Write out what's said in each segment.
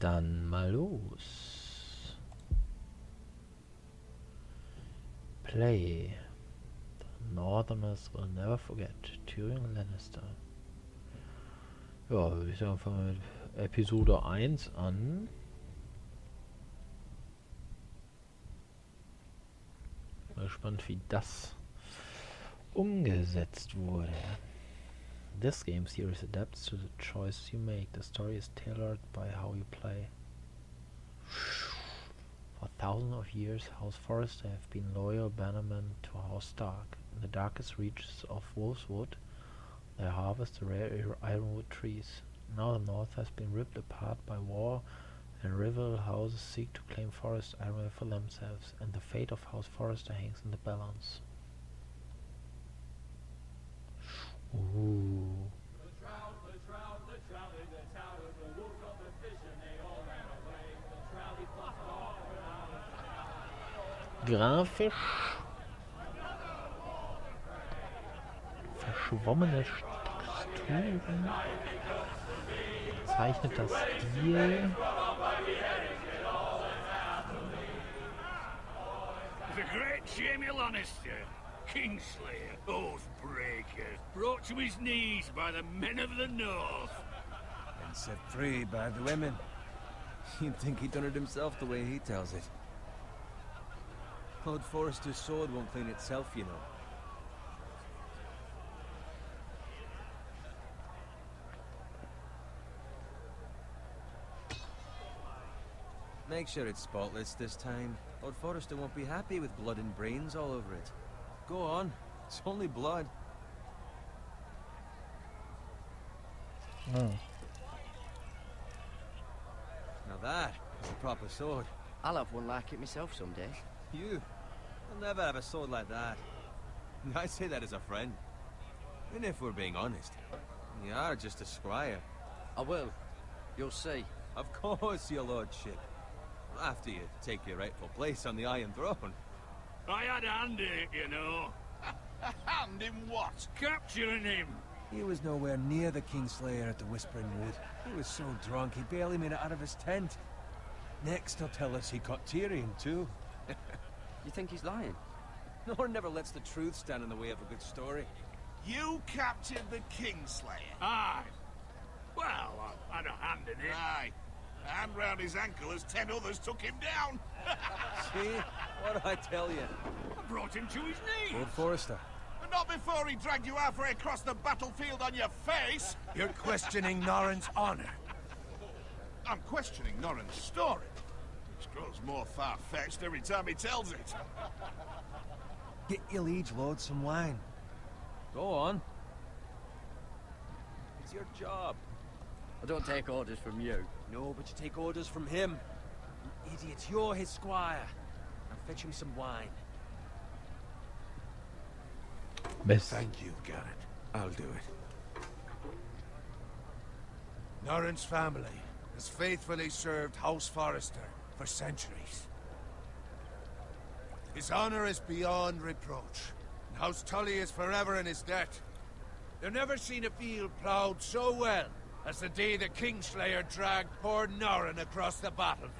Dann mal los. Play. The Northerners will never forget. Tyrion Lannister. Ja, würde ich sagen, fangen wir mit Episode 1 an. Mal gespannt, wie das umgesetzt wurde. This game series adapts to the choices you make. The story is tailored by how you play. For thousands of years, House Forrester have been loyal bannermen to House Stark. In the darkest reaches of Wolfswood, they harvest the rare ironwood trees. Now the north has been ripped apart by war, and rival houses seek to claim forest area for themselves, and the fate of House Forrester hangs in the balance. Ooh. Grafisch verschwommene Texturen, zeichneter Stil. The great Jaime Lannister, Kingslayer, Oathbreaker, brought to his knees by the men of the North. And set free by the women. You'd think he'd done it himself the way he tells it. Lord Forrester's sword won't clean itself, you know. Make sure it's spotless this time. Lord Forrester won't be happy with blood and brains all over it. Go on. It's only blood. Oh. Now that is a proper sword. I'll have one like it myself someday. You? I'll never have a sword like that. I say that as a friend. And if we're being honest, you are just a squire. I will. You'll see. Of course, your lordship. After you take your rightful place on the Iron Throne. I had a hand in it, you know. A hand in what? Capturing him. He was nowhere near the Kingslayer at the Whispering Wood. He was so drunk he barely made it out of his tent. Next he'll tell us he caught Tyrion too. You think he's lying? Nor never lets the truth stand in the way of a good story. You captured the Kingslayer? Aye. Well, I had a hand in it. Aye. A hand round his ankle as 10 others took him down. See? What did I tell you? I brought him to his knees. Lord Forrester. But not before he dragged you halfway across the battlefield on your face. You're questioning Norrin's honor. I'm questioning Norrin's story, which grows more far-fetched every time he tells it. Get your liege lord some wine. Go on. It's your job. I don't take orders from you. No, but you take orders from him. You idiot, you're his squire. Now fetch him some wine. Best. Thank you, Garrett. I'll do it. Norrin's family has faithfully served House Forrester for centuries. His honor is beyond reproach, and House Tully is forever in his debt. They've never seen a field plowed so well as the day the Kingslayer dragged poor Norrin across the battlefield.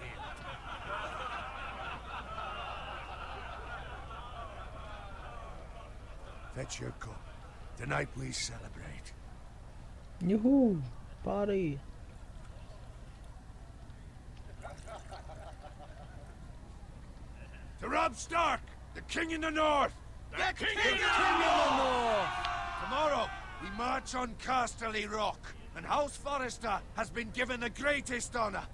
Fetch your cup. Tonight we celebrate. Yoo-hoo! Party! To Robb Stark, the King in the North! The King in the North! Tomorrow, we march on Casterly Rock, and House Forrester has been given the greatest honor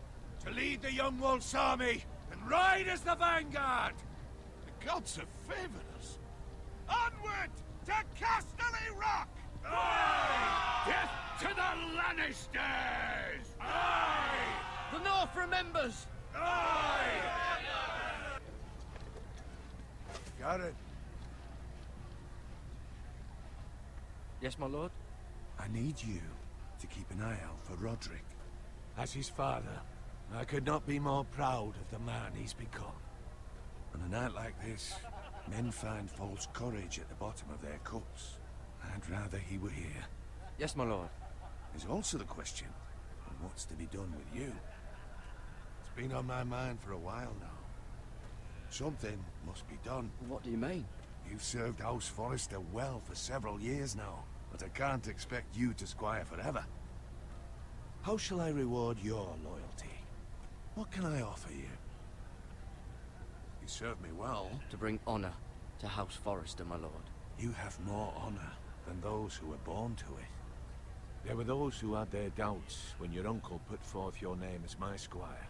to lead the Young Wolf's army and ride as the vanguard! The gods have favored us. Onward to Casterly Rock! Aye! Death to the Lannisters! Aye! The North remembers! Aye! Garrett, Yes, my lord? I need you to keep an eye out for Roderick. As his father, I could not be more proud of the man he's become. On a night like this, men find false courage at the bottom of their cups. I'd rather he were here. Yes, my lord. There's also the question of what's to be done with you. been on my mind for a while now. Something must be done. What do you mean? You've served House Forrester well for several years now, but I can't expect you to squire forever. How shall I reward your loyalty? What can I offer you? You served me well. To bring honor to House Forrester, my lord. You have more honor than those who were born to it. There were those who had their doubts when your uncle put forth your name as my squire.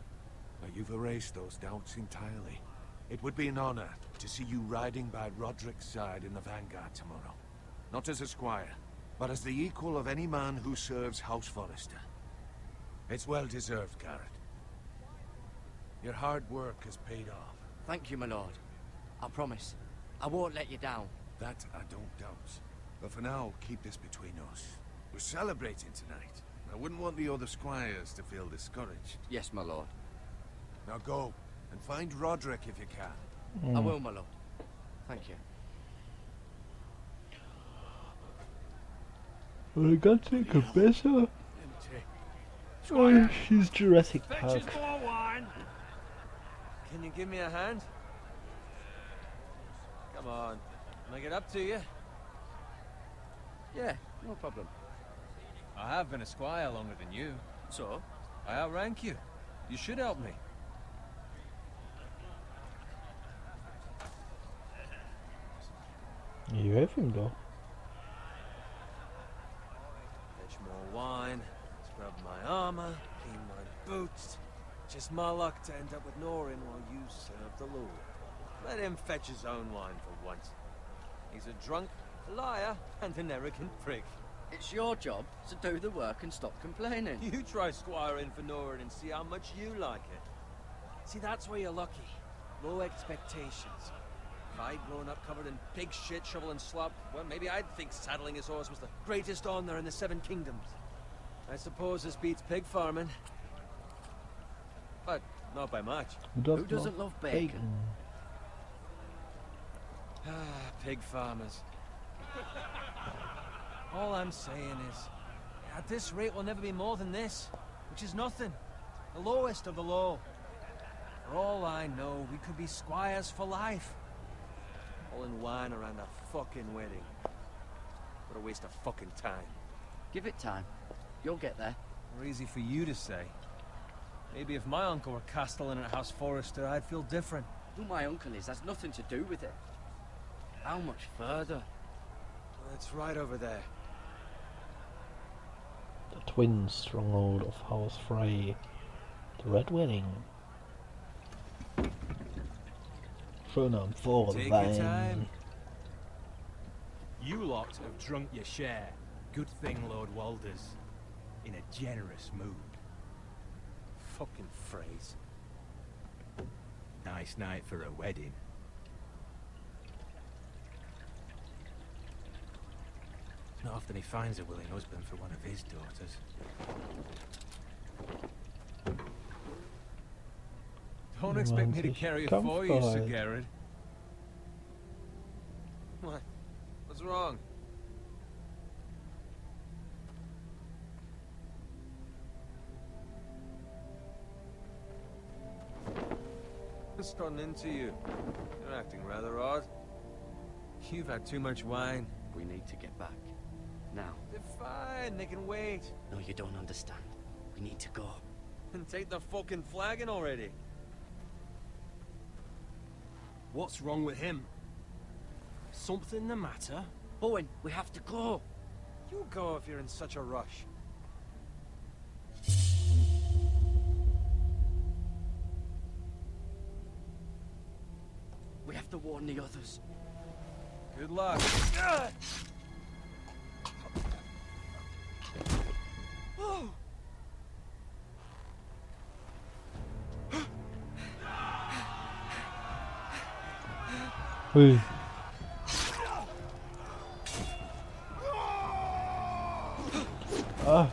But you've erased those doubts entirely. It would be an honor to see you riding by Roderick's side in the vanguard tomorrow. Not as a squire, but as the equal of any man who serves House Forrester. It's well deserved, Garrett. Your hard work has paid off. Thank you, my lord. I promise. I won't let you down. That I don't doubt. But for now, keep this between us. We're celebrating tonight. I wouldn't want the other squires to feel discouraged. Yes, my lord. Now go, and find Roderick if you can. I will, my lord. Thank you. I can't think of better. Oh, she's Jurassic Fetches Park. more wine. Can you give me a hand? Come on. Can I get up to you? Yeah, no problem. I have been a squire longer than you. So? I outrank you. You should help me. You have him though. Fetch more wine, scrub my armor, clean my boots. Just my luck to end up with Norin while you serve the Lord. Let him fetch his own wine for once. He's a drunk, a liar, and an arrogant prick. It's your job to do the work and stop complaining. You try squiring for Norin and see how much you like it. See, that's where you're lucky. Low expectations. If I'd grown up covered in pig shit, shovel and slop, well, maybe I'd think saddling his horse was the greatest honor in the Seven Kingdoms. I suppose this beats pig farming. But not by much. Who doesn't love bacon? Ah, pig farmers. All I'm saying is, at this rate we'll never be more than this, which is nothing. The lowest of the low. For all I know, we could be squires for life. All in wine around a fucking wedding. What a waste of fucking time. Give it time. You'll get there. More easy for you to say. Maybe if my uncle were castellan at House Forrester, I'd feel different. Who my uncle is has nothing to do with it. How much further? It's right over there. The twin stronghold of House Frey. The Red Wedding. Schöner vor Take your Wein. time. You lot have drunk your share. Good thing Lord Walder's in a generous mood. Fucking phrase. Nice night for a wedding. Not often he finds a willing husband for one of his daughters. Don't expect me to Romantisch carry it for you, Sir Kampfball. Garrett. What? What's wrong? What's gotten into you? You're acting rather odd. You've had too much wine. We need to get back. Now. They're fine, they can wait. No, you don't understand. We need to go. And take the fucking flagon already. What's wrong with him? Something the matter? Owen, we have to go. You go if you're in such a rush. We have to warn the others. Good luck. Oh. Hui. Ah.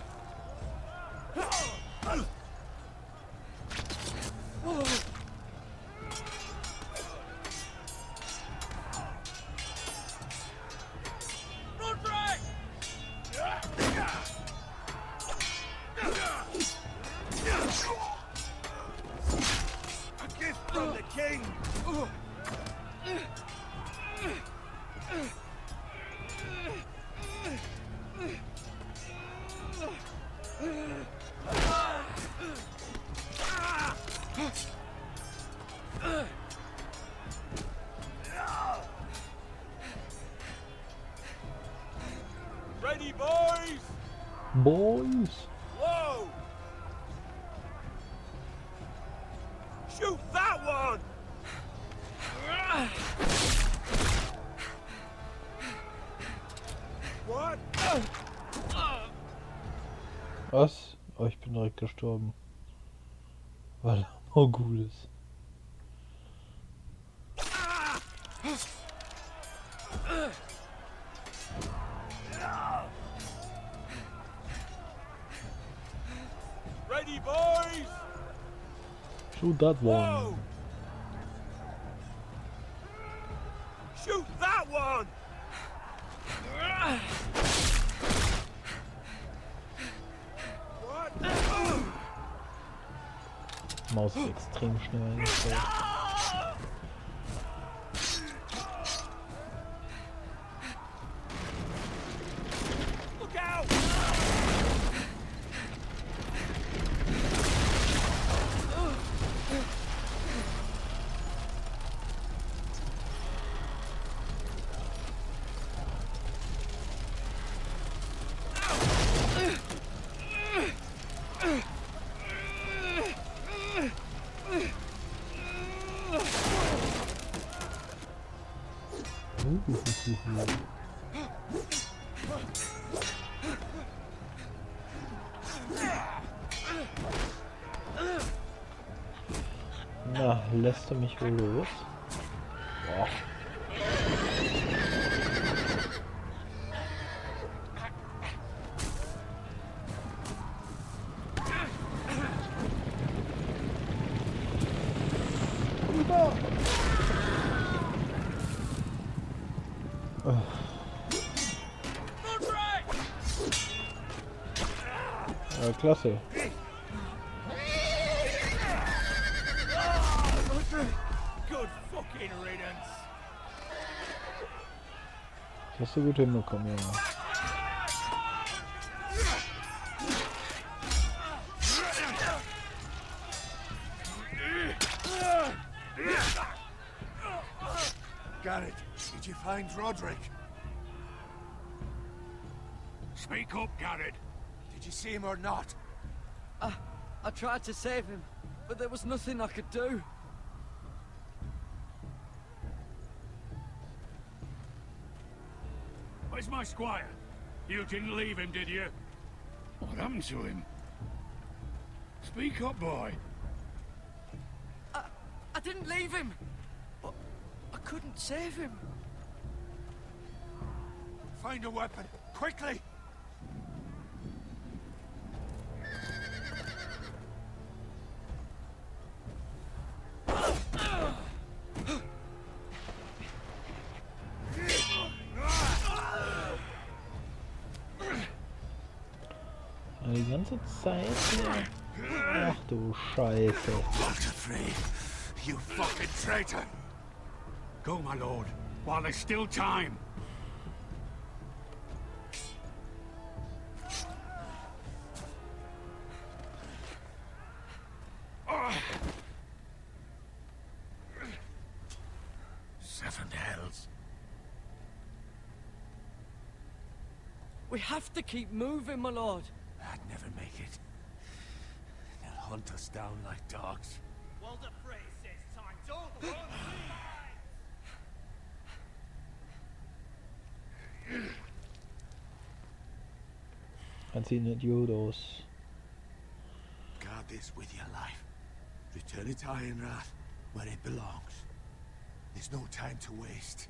Ready, boys! Boys! Whoa! Shoot that one! What? Was? Oh, ich bin direkt gestorben. Weil er Mogul ist. Ready, boys! Shoot that one. Whoa! Shoot that one! What? Maus ist extrem schnell eingestellt. Look out! Na, lässt du mich wohl los? Boah. Ja, klasse. Good fucking riddance! Das hast du gut hinbekommen, Junge. Garrett, did you find Roderick? Speak up, Garrett. Did you see him or not? I tried to save him, but there was nothing I could do. Where's my squire? You didn't leave him, did you? What happened to him? Speak up, boy. I didn't leave him, but I couldn't save him. Find a weapon, quickly! Die ganze Zeit. Ach du Scheiße. Walter Frey, you fucking traitor! Go, my lord, while there's still time. Seven hells. We have to keep moving, my lord. I'd never make it. They'll hunt us down like dogs. Walter Frey says time. Don't run! Hat sie ein Idiot aus. Guard this with your life. Return it to Ironrath, where it belongs. There's no time to waste.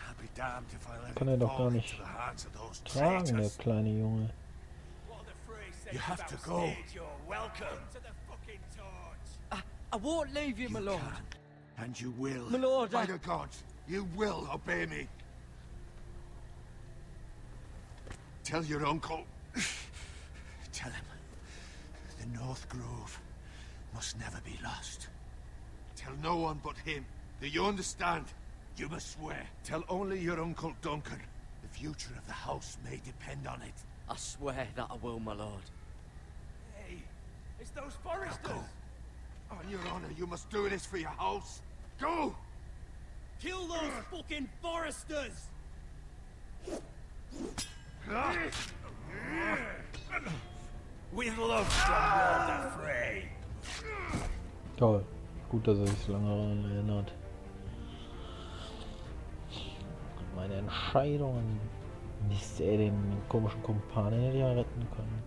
I'll be damned if I let Kann er it doch gar fall nicht into the hands of those tragen, der traitors. kleine Junge. Walter Frey says You have if to I'm go. stage, you're welcome to the fucking torch. I won't leave you, my You lord. can, and you will. My lord, By I- the gods, you will obey me. Tell your uncle. Tell him. The North Grove must never be lost. Tell no one but him. Do you understand? You must swear. Tell only your Uncle Duncan. The future of the house may depend on it. I swear that I will, my lord. It's those foresters! On your honor, you must do this for your house. Go! Kill those fucking foresters! With love from Walter Frey. Toll. Gut, dass er sich so lange daran erinnert. Meine Entscheidungen. Mist, ey, den komischen Kumpan hätte ich ja retten können.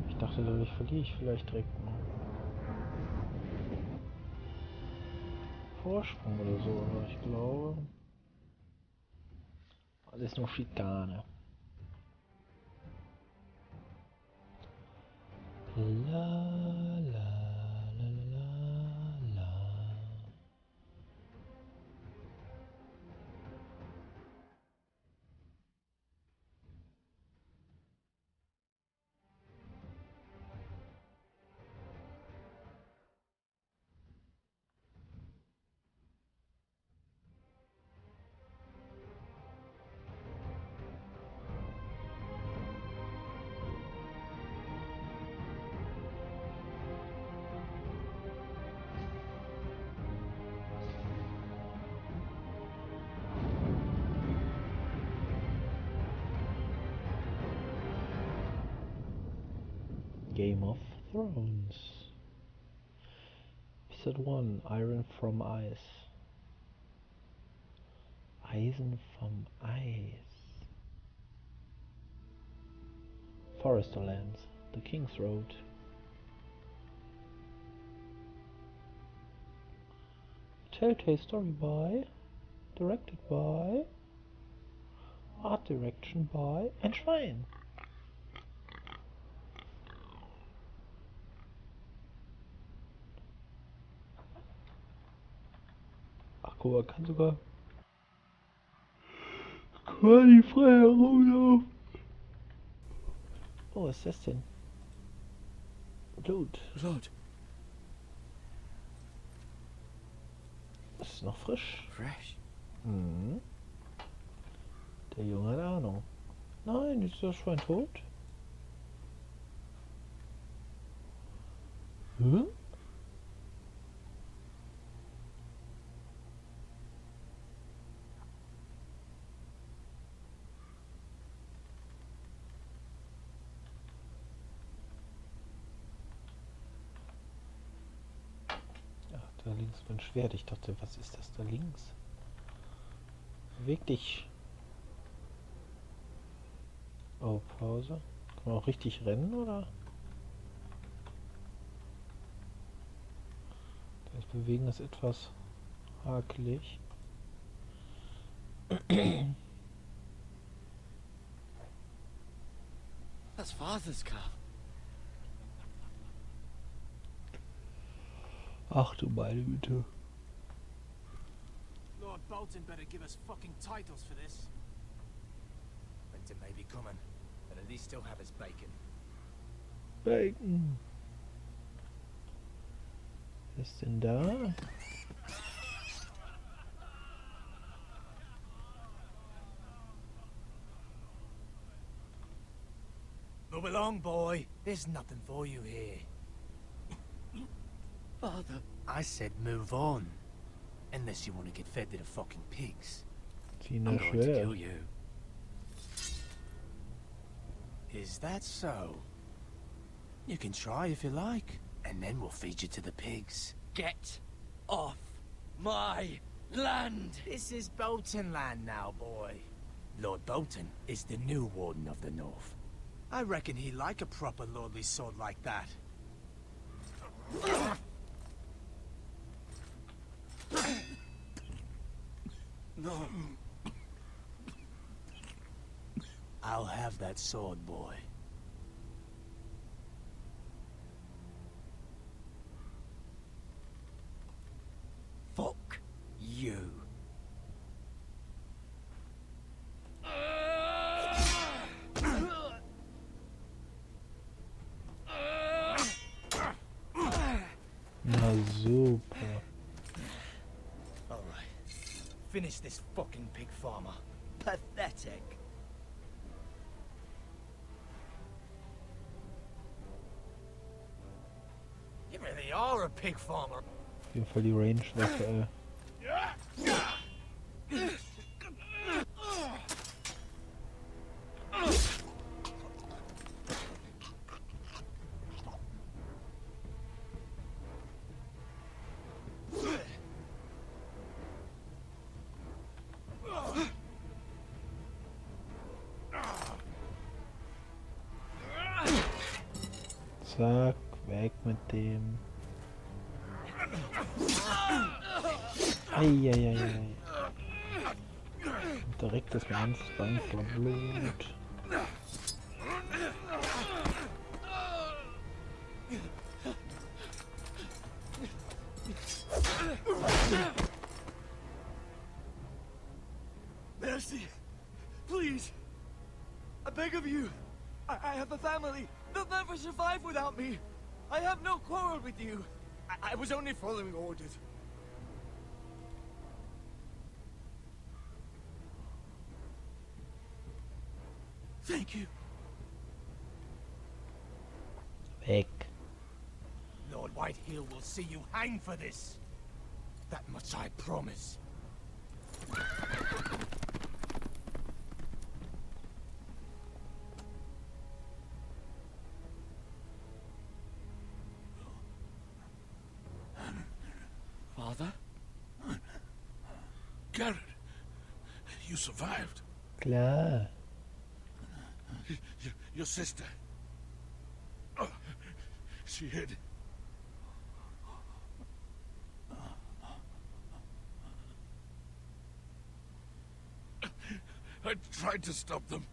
Ich dachte, dadurch verliere ich vielleicht direkt einen Vorsprung oder so, aber ich glaube, alles nur Schikane. La la la la la. Game of Thrones. Episode 1, Iron from Ice. Eisen vom Eis. Foresterlands, The King's Road. Telltale story by, directed by, art direction by, ein Schwein. Ach guck mal, kann sogar quasi frei herumlaufen. Oh, was ist das denn? Blut. Blood. Das ist noch frisch. Fresh. Mhm. Der Junge hat Ahnung. Nein, ist das Schwein tot? Hm? Da links mein Schwert. Ich dachte, was ist das da links? Beweg dich. Oh, Pause. Kann man auch richtig rennen, oder? Das Bewegen ist etwas hakelig. That's Father's car. Ach du meine Güte. Lord Bolton better give us fucking titles for this. Winter may be coming, but at least still have his bacon. Bacon. Was ist denn da? Move along, boy. There's nothing for you here. Father. I said move on. Unless you want to get fed to the fucking pigs. Zieh I'm das going to kill Schwert. you. Is that so? You can try if you like, and then we'll feed you to the pigs. Get off my land! This is Bolton land now, boy. Lord Bolton is the new Warden of the North. I reckon he'd like a proper lordly sword like that. No. I'll have that sword, boy. Fuck you. Na super. All right. Finish this fucking pig farmer. certainly are a pig farmer. Auf jeden Fall die Range-Waffe, Zack, weg mit dem. Eieiei. Direkt ist mein ganzes Bein voller Blut. Mercy! Please! I beg of you! I have a family! They'll never survive without me! I have no quarrel with you! I was only following orders. Thank you. Weg. Lord Whitehill will see you hang for this. That much I promise. Father? Garrett, you survived. Klar. Your sister. Oh, she hid. I tried to stop them.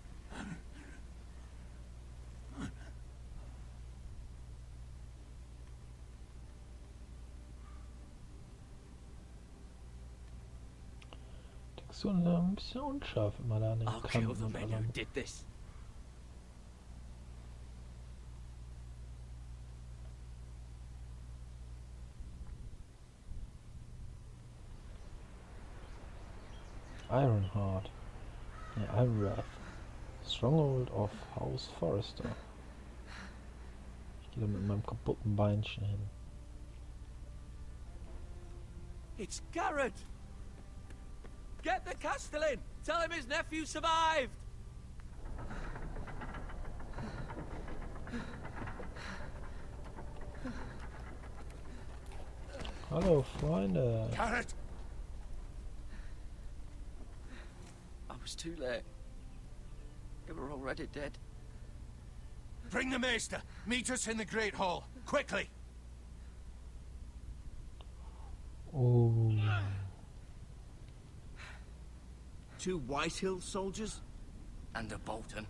So ein bisschen unscharf immer da an den I'll kill Kanten the und men who allem. did this. Ironheart. Ne, Ironwrath. Stronghold of House Forrester. Ich gehe da mit meinem kaputten Beinchen hin. It's Garrett! Get the Castellan! Tell him his nephew survived! Hallo Freunde. Garrett! I was too late. They were already dead. Bring the maester. Meet us in the Great Hall. Quickly! Oh. 2 Whitehill soldiers? And a Bolton.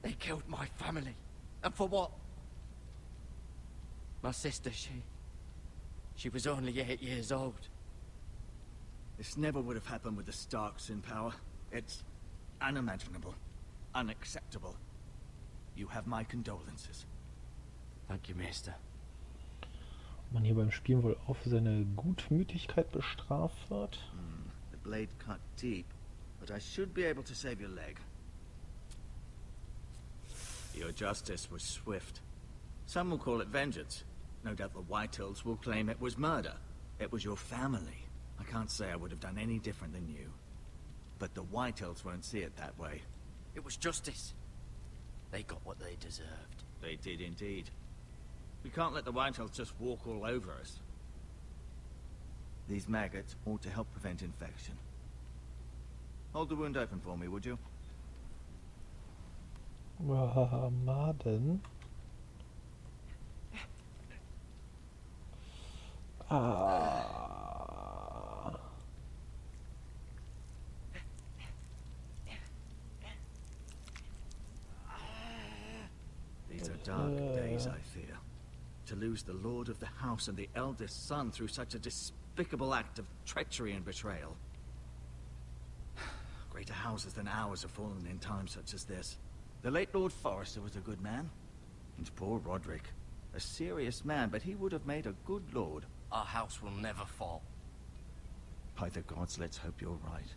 They killed my family. And for what? My sister, she was only 8 years old. This never would have happened with the Starks in power. It's unimaginable. Unacceptable. You have my condolences. Thank you, Maester. Man hier beim Spielen wohl auch für seine Gutmütigkeit bestraft wird. The blade cut deep, but I should be able to save your leg. Your justice was swift. Some will call it vengeance. No doubt the Whitehills will claim it was murder. It was your family. I can't say I would have done any different than you. But the Whitehills won't see it that way. It was justice. They got what they deserved. They did indeed. We can't let the Whitehills just walk all over us. These maggots ought to help prevent infection. Hold the wound open for me, would you? Maden. These are dark days, I fear. To lose the lord of the house and the eldest son through such a despicable act of treachery and betrayal. Greater houses than ours have fallen in times such as this. The late Lord Forrester was a good man. And poor Roderick. A serious man, but he would have made a good lord. Our house will never fall. By the gods, let's hope you're right.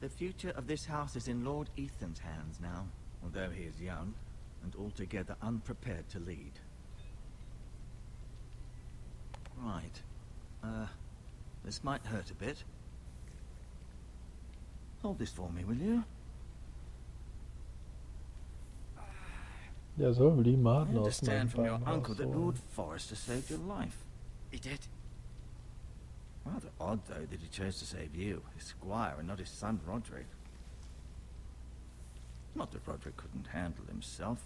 The future of this house is in Lord Ethan's hands now, although he is young and altogether unprepared to lead. Right. This might hurt a bit. Hold this for me, will you? Der soll die I Maden aus understand meinem from your Bein uncle that rausholen. Lord Forrester saved your life. He did. Rather odd, though, that he chose to save you, his squire, and not his son, Roderick. Not that Roderick couldn't handle himself.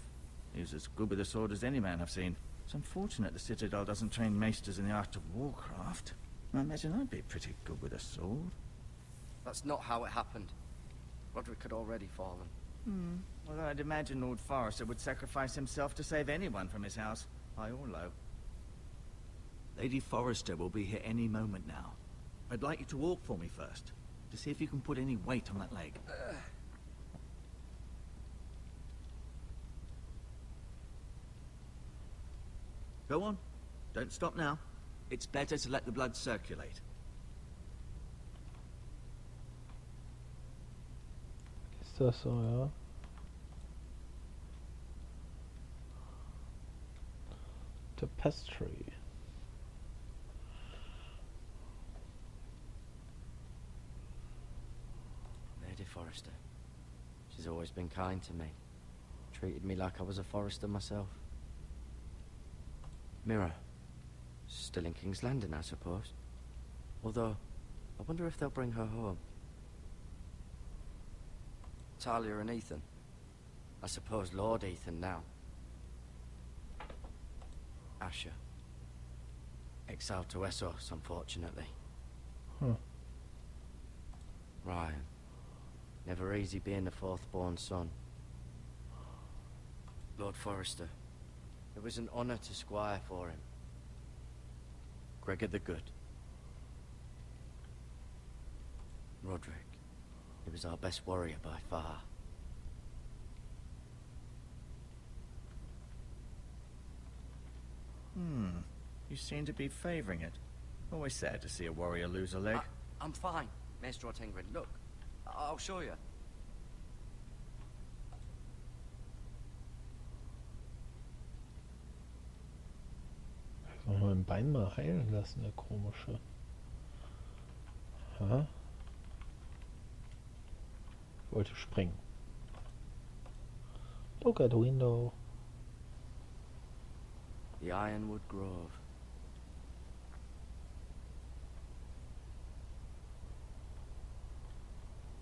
He was as good with a sword as any man I've seen. It's unfortunate the Citadel doesn't train maesters in the art of warcraft. I imagine I'd be pretty good with a sword. That's not how it happened. Roderick had already fallen. Well, I'd imagine Lord Forrester would sacrifice himself to save anyone from his house, high or low. Lady Forrester will be here any moment now. I'd like you to walk for me first, to see if you can put any weight on that leg. Go on. Don't stop now. It's better to let the blood circulate. Ist das so, ja? Tapestry. Lady Forrester. She's always been kind to me. Treated me like I was a Forrester myself. Mirror. Still in King's Landing, I suppose. Although, I wonder if they'll bring her home. Talia and Ethan. I suppose Lord Ethan now. Asher. Exiled to Essos, unfortunately. Huh. Ryan. Never easy being the fourth-born son. Lord Forrester. It was an honor to squire for him. Gregor the Good. Roderick. He was our best warrior by far. You seem to be favoring it. Always sad to see a warrior lose a leg. I'm fine, Maestro Tengrin. Look, I'll show you. Soll mein Bein mal heilen lassen, der komische. Ha? Ich wollte springen. Look at the window. The Ironwood Grove.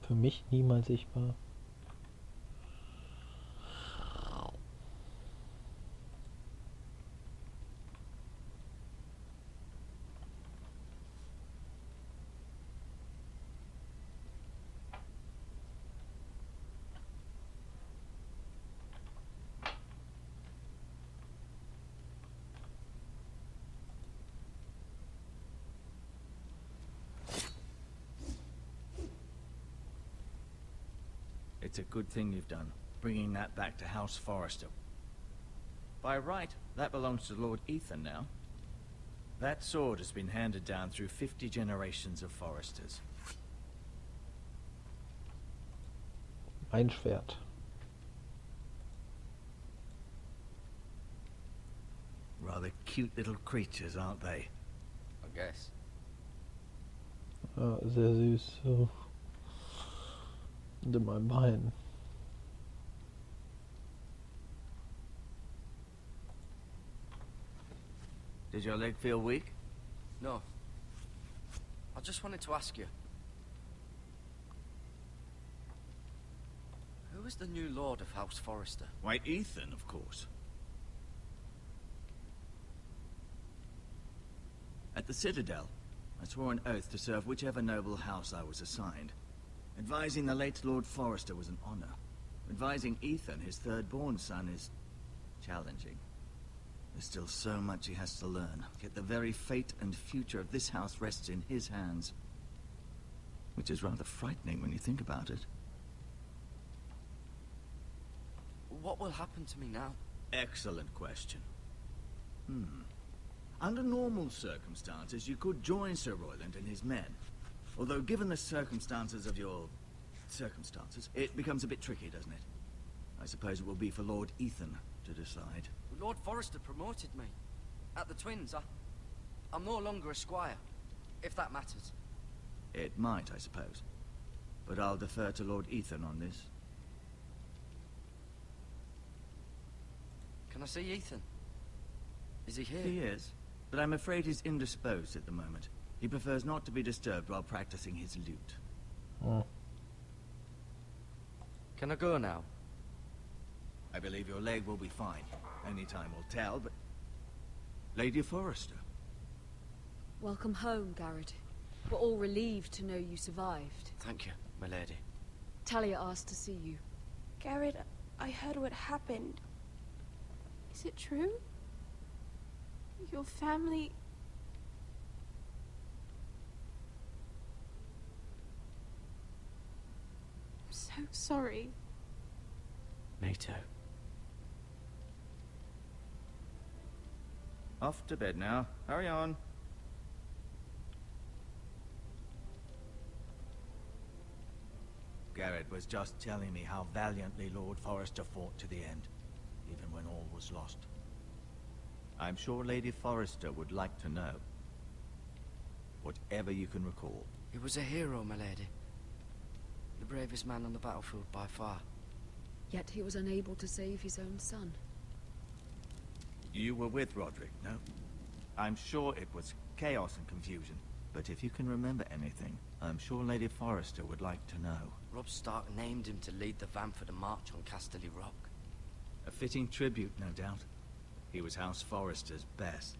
Für mich niemals sichtbar. It's a good thing you've done, bringing that back to House Forrester. By right, that belongs to Lord Ethan now. That sword has been handed down through 50 generations of Forresters. Mein Schwert. Rather cute little creatures, aren't they? I guess. Ja, sehr süß. So. Und in meinem Bein. Does your leg feel weak? No. I just wanted to ask you. Who is the new Lord of House Forrester? Why, Ethan, of course. At the Citadel, I swore an oath to serve whichever noble house I was assigned. Advising the late Lord Forrester was an honor. Advising Ethan, his third-born son, is challenging. There's still so much he has to learn, yet the very fate and future of this house rests in his hands. Which is rather frightening when you think about it. What will happen to me now? Excellent question. Under normal circumstances, you could join Sir Royland and his men. Although, given the circumstances of your... circumstances, it becomes a bit tricky, doesn't it? I suppose it will be for Lord Ethan to decide. Lord Forrester promoted me. At the Twins, I'm no longer a squire, if that matters. It might, I suppose. But I'll defer to Lord Ethan on this. Can I see Ethan? Is he here? He is, but I'm afraid he's indisposed at the moment. He prefers not to be disturbed while practicing his lute. Oh. Can I go now? I believe your leg will be fine. Only time will tell, but... Lady Forrester. Welcome home, Garrett. We're all relieved to know you survived. Thank you, my lady. Talia asked to see you. Garrett, I heard what happened. Is it true? Your family... I'm so sorry. Me too. Off to bed now. Hurry on. Garrett was just telling me how valiantly Lord Forrester fought to the end, even when all was lost. I'm sure Lady Forrester would like to know. Whatever you can recall. He was a hero, my lady. The bravest man on the battlefield by far. Yet he was unable to save his own son. You were with Roderick, no? I'm sure it was chaos and confusion. But if you can remember anything, I'm sure Lady Forrester would like to know. Robb Stark named him to lead the van for the march on Casterly Rock. A fitting tribute, no doubt. He was House Forrester's best.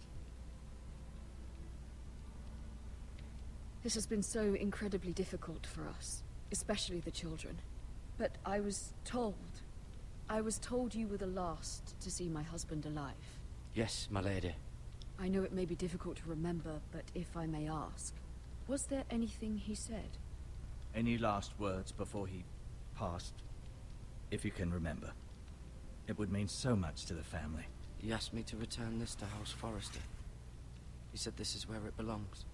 This has been so incredibly difficult for us, especially the children. But I was told you were the last to see my husband alive. Yes, my lady. I know it may be difficult to remember, but if I may ask, was there anything he said? Any last words before he passed? If you can remember. It would mean so much to the family. He asked me to return this to House Forrester. He said this is where it belongs.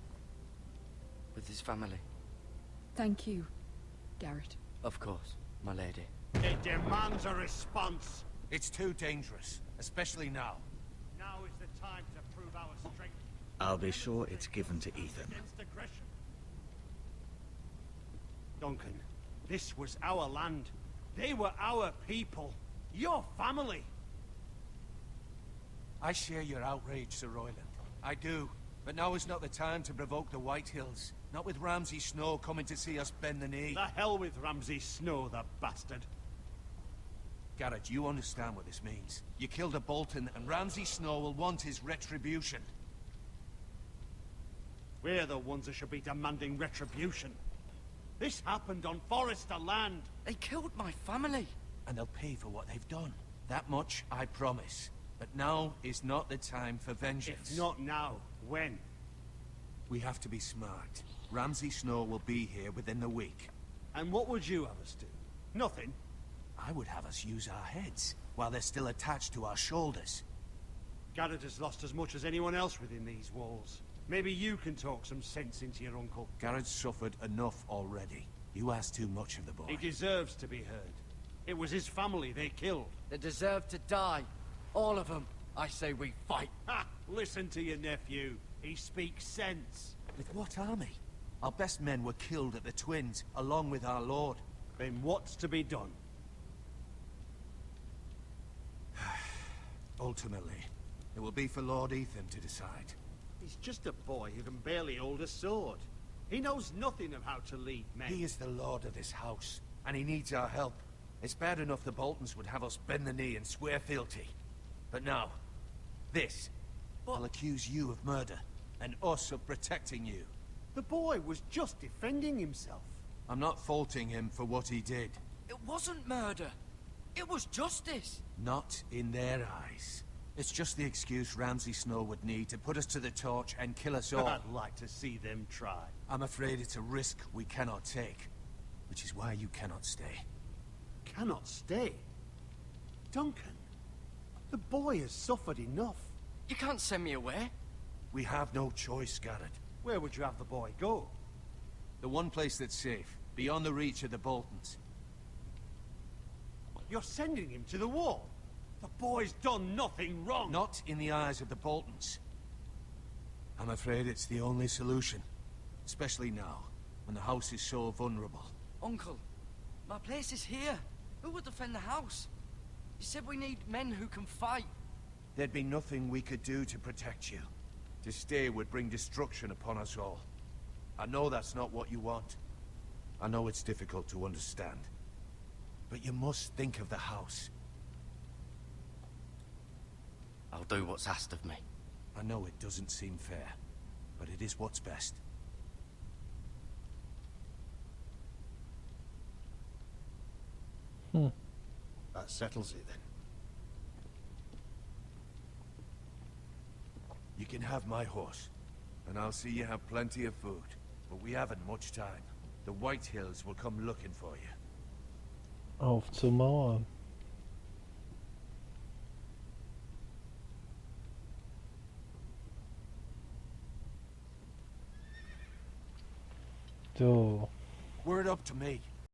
With his family. Thank you, Garrett. Of course, my lady. It demands a response. It's too dangerous, especially now. Now is the time to prove our strength. I'll be sure it's given to Ethan. Against aggression. Duncan, this was our land. They were our people. Your family. I share your outrage, Sir Royland. I do. But now is not the time to provoke the Whitehills. Not with Ramsay Snow coming to see us bend the knee. The hell with Ramsay Snow, the bastard. Garrett, you understand what this means. You killed a Bolton, and Ramsay Snow will want his retribution. We're the ones that should be demanding retribution. This happened on Forrester land. They killed my family. And they'll pay for what they've done. That much, I promise. But now is not the time for vengeance. If not now, when? We have to be smart. Ramsay Snow will be here within the week. And what would you have us do? Nothing. I would have us use our heads, while they're still attached to our shoulders. Garrett has lost as much as anyone else within these walls. Maybe you can talk some sense into your uncle. Garrett's suffered enough already. You ask too much of the boy. He deserves to be heard. It was his family they killed. They deserve to die. All of them. I say we fight. Ha! Listen to your nephew. He speaks sense. With what army? Our best men were killed at the Twins, along with our lord. Then what's to be done? Ultimately, it will be for Lord Ethan to decide. He's just a boy who can barely hold a sword. He knows nothing of how to lead men. He is the lord of this house, and he needs our help. It's bad enough the Boltons would have us bend the knee and swear fealty. But now, this. I'll accuse you of murder, and us of protecting you. The boy was just defending himself. I'm not faulting him for what he did. It wasn't murder. It was justice. Not in their eyes. It's just the excuse Ramsay Snow would need to put us to the torch and kill us all. I'd like to see them try. I'm afraid it's a risk we cannot take, which is why you cannot stay. Cannot stay? Duncan, the boy has suffered enough. You can't send me away. We have no choice, Garrett. Where would you have the boy go? The one place that's safe, beyond the reach of the Boltons. You're sending him to the wall? The boy's done nothing wrong. Not in the eyes of the Boltons. I'm afraid it's the only solution. Especially now, when the house is so vulnerable. Uncle, my place is here. Who would defend the house? You said we need men who can fight. There'd be nothing we could do to protect you. To stay would bring destruction upon us all. I know that's not what you want. I know it's difficult to understand. But you must think of the house. I'll do what's asked of me. I know it doesn't seem fair, but it is what's best. That settles it then. You can have my horse, and I'll see you have plenty of food. But we haven't much time. The White Hills will come looking for you. Auf zur Mauer. So. Word up to me.